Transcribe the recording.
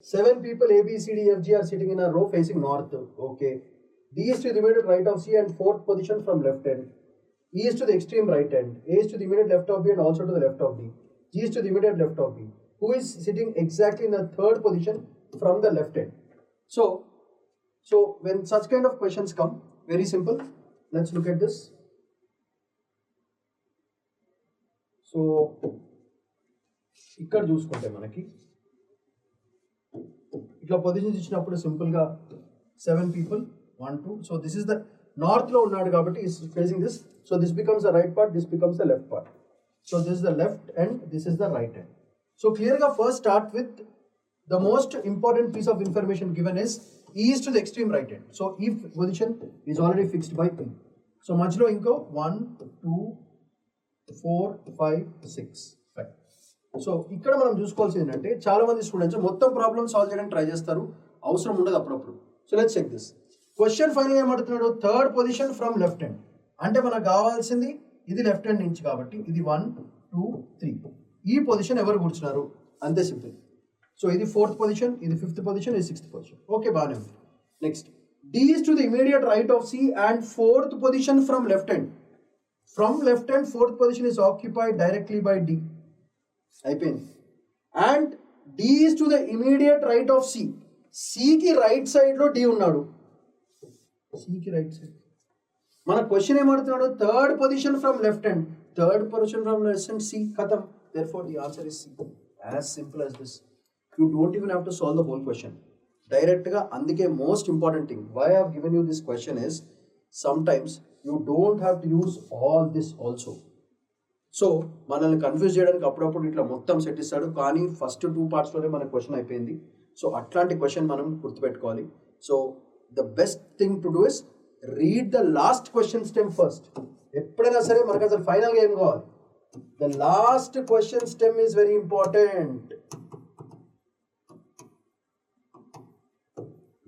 7 people A, B, C, D, F, G are sitting in a row facing north. Okay. D is to the immediate right of C and fourth position from left end. E is to the extreme right end. A is to the immediate left of B and also to the left of D. G is to the immediate left of B. Who is sitting exactly in the third position from the left end? So when such kind of questions come, very simple. Let's look at this. So ఇక్కడ చూసుకుంటే మనకి ఇట్లా positions ఇచ్చినప్పుడు simple గా 7 people 1 2 so this is the north లో ఉన్నాడు కాబట్టి is facing this, so this becomes the right part, this becomes the left part, so this is the left end, this is the right end. So clear గా first start with the most important piece of information given is E is to the extreme right end. So E position is already fixed by E. So మధ్యలో ఇంకో 1 2 4 5 6 5. So ఇక్కడ మనం చూసుకోవాల్సింది ఏంటంటే చాలా మంది students మొత్తం ప్రాబ్లమ్ సాల్వ్ చేయడానికి ట్రై చేస్తారు, అవసరం ఉండదు అప్పుడప్పుడు. So let's check this question. Final ఏమంటున్నాడు? Third position from left hand. అంటే మనకు కావాల్సింది ఇది లెఫ్ట్ హ్యాండ్ నుంచి కాబట్టి ఇది 1 2 3. ఈ పొజిషన్ ఎవరు కూర్చున్నారు అంతే సింపుల్. సో ఇది ఫోర్త్ పొజిషన్, ఇది ఫిఫ్త్ పొజిషన్, ఇది సిక్స్త్ పొజిషన్. ఓకే, బాగానే ఉంది. Next D is to the immediate right of C and fourth position from left hand. From left hand fourth position is occupied directly by D. అయిపోయింది. And D is to the immediate right of C. C కి right side లో D ఉన్నాడు. C కి right side. మన question ఏమడుతున్నాడు? Third position from left hand. Third position from left hand C. ఖతం. Therefore the answer is C. As simple as this. You don't even have to solve the whole question. Direct గా అందుకే most important thing why I have given you this question is sometimes you don't have to use all this also. So మనల్ని confuse చేయడానికి అప్పుడప్పుడు ఇట్లా మొత్తం set ఇస్తాడు, కానీ first 2 partsలోనే మన క్వశ్చన్ అయిపోయింది. సో అట్లాంటి క్వశ్చన్ మనం గుర్తుపెట్టుకోవాలి. So the best thing to do is read the last question stem first. ఎప్పుడైనా సరే మనకు అసలు ఫైనల్గా ఏం కావాలి? The last question stem is very important.